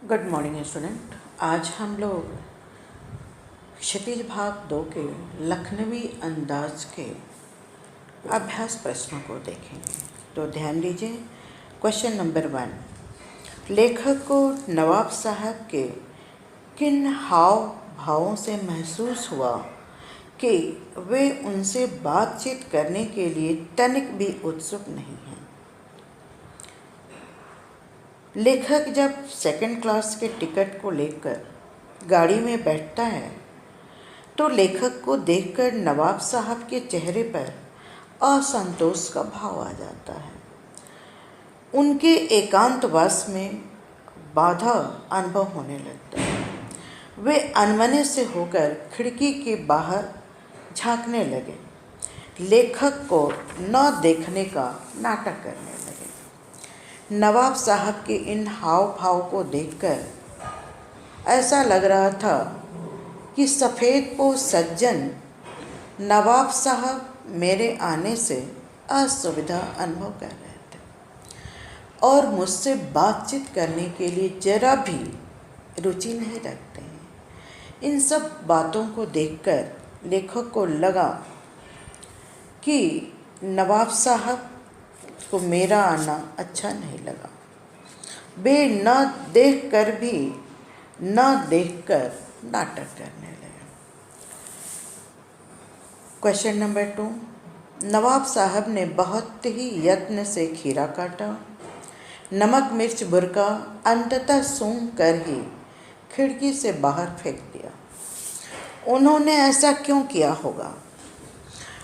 Good morning student. आज हम लोग क्षितिज भाग 2 के लखनवी अंदाज के अभ्यास प्रश्नों को देखेंगे। तो ध्यान दीजिए। क्वेश्चन नंबर 1, लेखक को नवाब साहब के किन हाव भावों से महसूस हुआ कि वे उनसे बातचीत करने के लिए तनिक भी उत्सुक नहीं हैं। लेखक जब सेकंड क्लास के टिकट को लेकर गाड़ी में बैठता है तो लेखक को देखकर नवाब साहब के चेहरे पर असंतोष का भाव आ जाता है। उनके एकांतवास में बाधा अनुभव होने लगता है। वे अनमने से होकर खिड़की के बाहर झांकने लगे, लेखक को न देखने का नाटक करने लगे। नवाब साहब के इन हाव भाव को देखकर ऐसा लग रहा था कि सफ़ेदपोश सज्जन नवाब साहब मेरे आने से असुविधा अनुभव कर रहे थे और मुझसे बातचीत करने के लिए जरा भी रुचि नहीं रखते हैं। इन सब बातों को देखकर लेखक को लगा कि नवाब साहब को मेरा आना अच्छा नहीं लगा। वे न देखकर नाटक करने लगे। क्वेश्चन नंबर 2, नवाब साहब ने बहुत ही यत्न से खीरा काटा, नमक मिर्च बुरका अंततः सूंघ कर ही खिड़की से बाहर फेंक दिया। उन्होंने ऐसा क्यों किया होगा?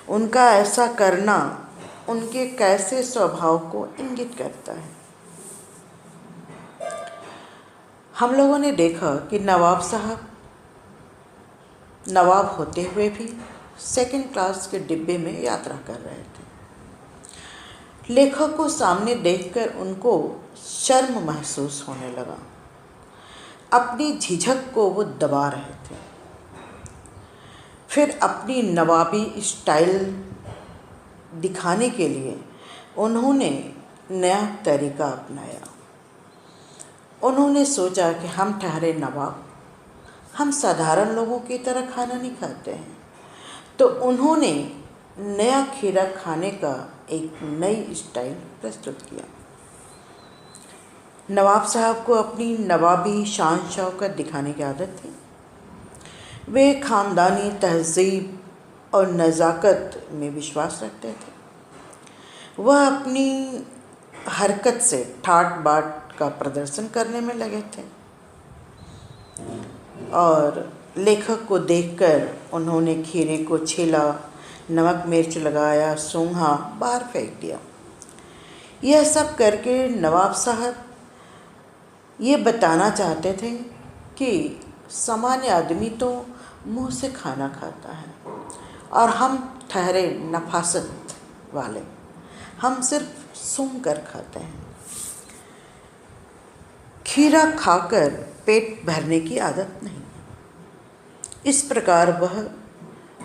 उनका ऐसा करना उनके कैसे स्वभाव को इंगित करता है? हम लोगों ने देखा कि नवाब साहब नवाब होते हुए भी सेकंड क्लास के डिब्बे में यात्रा कर रहे थे। लेखक को सामने देखकर उनको शर्म महसूस होने लगा। अपनी झिझक को वो दबा रहे थे। फिर अपनी नवाबी स्टाइल दिखाने के लिए उन्होंने नया तरीका अपनाया। उन्होंने सोचा कि हम ठहरे नवाब, हम साधारण लोगों की तरह खाना नहीं खाते हैं, तो उन्होंने नया खीरा खाने का एक नई स्टाइल प्रस्तुत किया। नवाब साहब को अपनी नवाबी शान शौकत दिखाने की आदत थी। वे ख़ानदानी तहज़ीब और नज़ाकत में विश्वास रखते थे। वह अपनी हरकत से ठाट बाट का प्रदर्शन करने में लगे थे और लेखक को देखकर उन्होंने खीरे को छीला, नमक मिर्च लगाया, सूंघा, बाहर फेंक दिया। यह सब करके नवाब साहब ये बताना चाहते थे कि सामान्य आदमी तो मुंह से खाना खाता है और हम ठहरे नफासत वाले, हम सिर्फ सूंघ कर खाते हैं। खीरा खाकर पेट भरने की आदत नहीं। इस प्रकार वह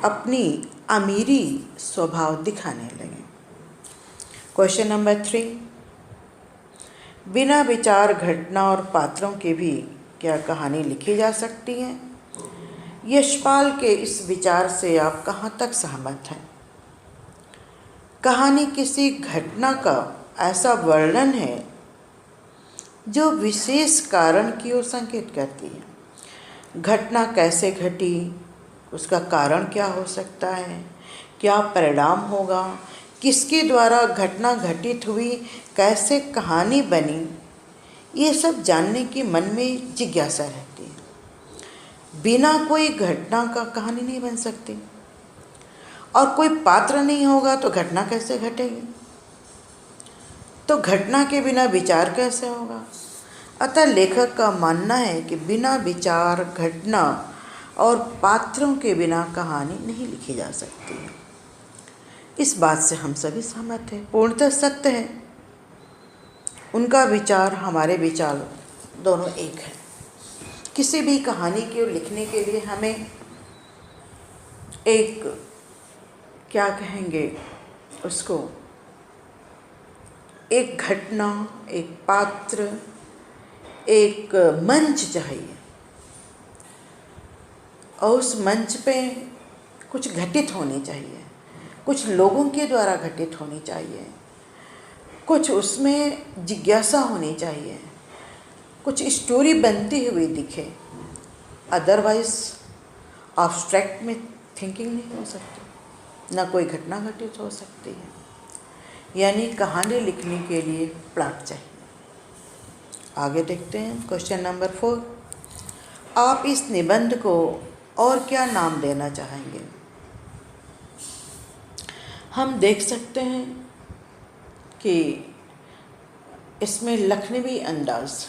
अपनी अमीरी स्वभाव दिखाने लगे। क्वेश्चन नंबर 3, बिना विचार घटना और पात्रों के भी क्या कहानी लिखी जा सकती है? यशपाल के इस विचार से आप कहाँ तक सहमत हैं? कहानी किसी घटना का ऐसा वर्णन है जो विशेष कारण की ओर संकेत करती है। घटना कैसे घटी, उसका कारण क्या हो सकता है, क्या परिणाम होगा, किसके द्वारा घटना घटित हुई, कैसे कहानी बनी, ये सब जानने की मन में जिज्ञासा रहती है। बिना कोई घटना का कहानी नहीं बन सकती और कोई पात्र नहीं होगा तो घटना कैसे घटेगी? तो घटना के बिना विचार कैसे होगा? अतः लेखक का मानना है कि बिना विचार, घटना और पात्रों के बिना कहानी नहीं लिखी जा सकती है। इस बात से हम सभी सहमत हैं, पूर्णतः सत्य है। उनका विचार, हमारे विचार दोनों एक हैं। किसी भी कहानी को लिखने के लिए हमें एक, क्या कहेंगे उसको, एक घटना, एक पात्र, एक मंच चाहिए और उस मंच पे कुछ घटित होनी चाहिए, कुछ लोगों के द्वारा घटित होनी चाहिए, कुछ उसमें जिज्ञासा होनी चाहिए, कुछ स्टोरी बनती हुई दिखे। अदरवाइज एब्स्ट्रैक्ट में थिंकिंग नहीं हो सकती, ना कोई घटना घटित हो सकती है। यानी कहानी लिखने के लिए प्लॉट चाहिए। आगे देखते हैं क्वेश्चन नंबर 4। आप इस निबंध को और क्या नाम देना चाहेंगे? हम देख सकते हैं कि इसमें लखनवी अंदाज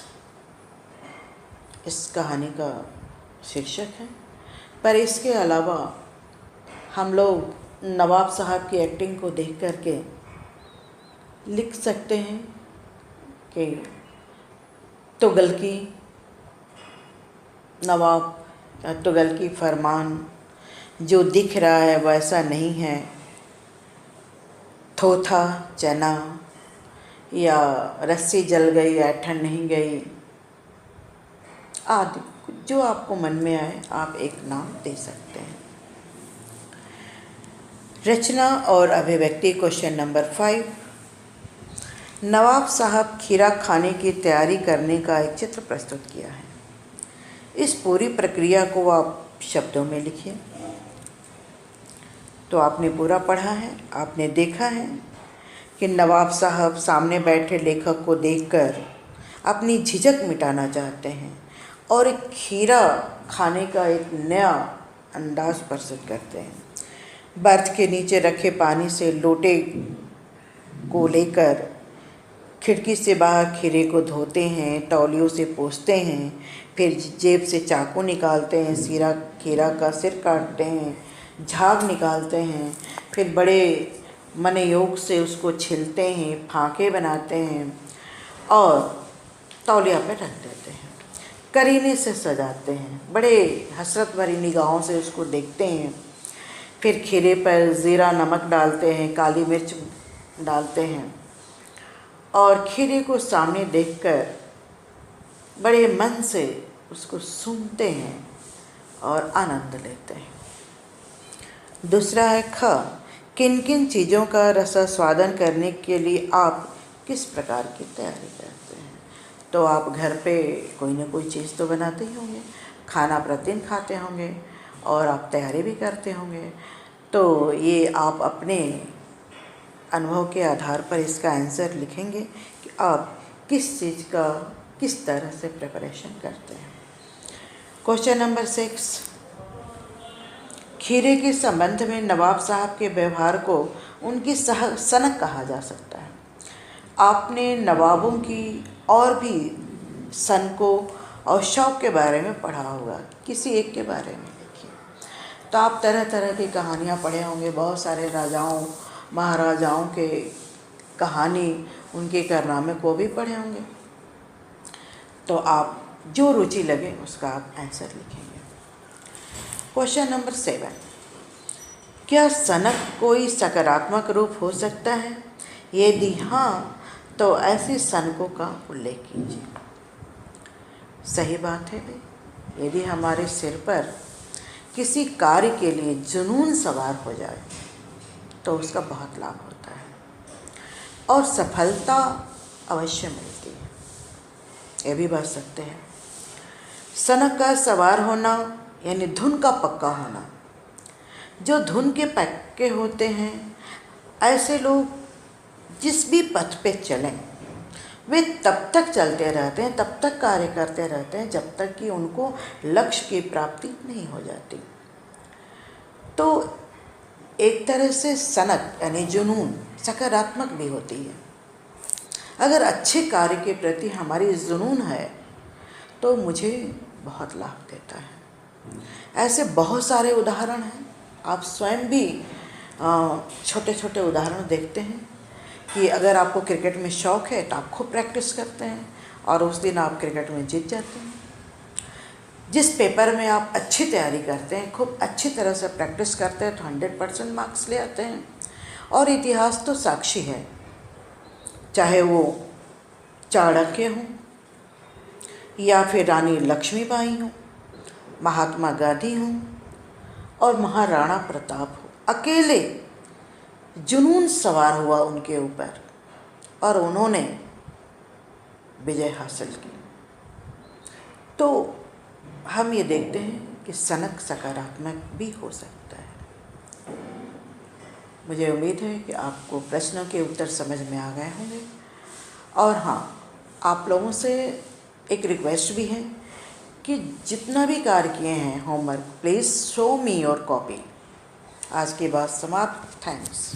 इस कहानी का शीर्षक है, पर इसके अलावा हम लोग नवाब साहब की एक्टिंग को देख करके लिख सकते हैं कि तुगलकी नवाब, तुगलकी फरमान, जो दिख रहा है वैसा नहीं है, थोथा चना, या रस्सी जल गई ऐठन नहीं गई, आदि जो आपको मन में आए आप एक नाम दे सकते हैं। रचना और अभिव्यक्ति क्वेश्चन नंबर 5। नवाब साहब खीरा खाने की तैयारी करने का एक चित्र प्रस्तुत किया है। इस पूरी प्रक्रिया को आप शब्दों में लिखिए। तो आपने पूरा पढ़ा है, आपने देखा है कि नवाब साहब सामने बैठे लेखक को देखकर अपनी झिझक मिटाना चाहते हैं और एक खीरा खाने का एक नया अंदाज प्रस्तुत करते हैं। बर्थ के नीचे रखे पानी से लोटे को लेकर खिड़की से बाहर खीरे को धोते हैं, तौलियों से पोंछते हैं, फिर जेब से चाकू निकालते हैं, खीरा का सिर काटते हैं, झाग निकालते हैं, फिर बड़े मन योग से उसको छिलते हैं, फांके बनाते हैं और तौलिया पे रख देते हैं, करीने से सजाते हैं, बड़े हसरत भरी निगाहों से उसको देखते हैं। फिर खीरे पर ज़ीरा नमक डालते हैं, काली मिर्च डालते हैं और खीरे को सामने देखकर बड़े मन से उसको सूंघते हैं और आनंद लेते हैं। दूसरा है ख। किन किन चीज़ों का रसास्वादन करने के लिए आप किस प्रकार की तैयारी करते हैं? तो आप घर पे कोई ना कोई चीज़ तो बनाते ही होंगे, खाना प्रतिदिन खाते होंगे और आप तैयारी भी करते होंगे। तो ये आप अपने अनुभव के आधार पर इसका आंसर लिखेंगे कि आप किस चीज़ का किस तरह से प्रिपरेशन करते हैं। Question number 6। खीरे के संबंध में नवाब साहब के व्यवहार को उनकी सनक कहा जा सकता है। आपने नवाबों की और भी सनकों और शौक के बारे में पढ़ा होगा, किसी एक के बारे में देखिए। तो आप तरह तरह की कहानियाँ पढ़े होंगे, बहुत सारे राजाओं महाराजाओं के कहानी, उनके कारनामे को भी पढ़े होंगे। तो आप जो रुचि लगे उसका आप आंसर लिखेंगे। Question number 7। क्या सनक कोई सकारात्मक रूप हो सकता है? यदि हाँ, तो ऐसी सनकों का उल्लेख कीजिए। सही बात है भाई, यदि हमारे सिर पर किसी कार्य के लिए जुनून सवार हो जाए तो उसका बहुत लाभ होता है और सफलता अवश्य मिलती है। ये भी बात सकते हैं। सनक का सवार होना यानी धुन का पक्का होना। जो धुन के पक्के होते हैं, ऐसे लोग जिस भी पथ पे चलें वे तब तक चलते रहते हैं, तब तक कार्य करते रहते हैं जब तक कि उनको लक्ष्य की प्राप्ति नहीं हो जाती। तो एक तरह से सनक यानी जुनून सकारात्मक भी होती है। अगर अच्छे कार्य के प्रति हमारी जुनून है तो मुझे बहुत लाभ देता है। ऐसे बहुत सारे उदाहरण हैं, आप स्वयं भी छोटे छोटे उदाहरण देखते हैं कि अगर आपको क्रिकेट में शौक़ है तो आप खूब प्रैक्टिस करते हैं और उस दिन आप क्रिकेट में जीत जाते हैं। जिस पेपर में आप अच्छी तैयारी करते हैं, खूब अच्छी तरह से प्रैक्टिस करते हैं तो 100% मार्क्स ले आते हैं। और इतिहास तो साक्षी है, चाहे वो चाणक्य हों या फिर रानी लक्ष्मीबाई हों, महात्मा गांधी हों और महाराणा प्रताप हो, अकेले जुनून सवार हुआ उनके ऊपर और उन्होंने विजय हासिल की। तो हम ये देखते हैं कि सनक सकारात्मक भी हो सकता है। मुझे उम्मीद है कि आपको प्रश्नों के उत्तर समझ में आ गए होंगे। और हाँ, आप लोगों से एक रिक्वेस्ट भी है कि जितना भी कार्य किए हैं homework, please show me your copy. आज की बात समाप्त। थैंक्स।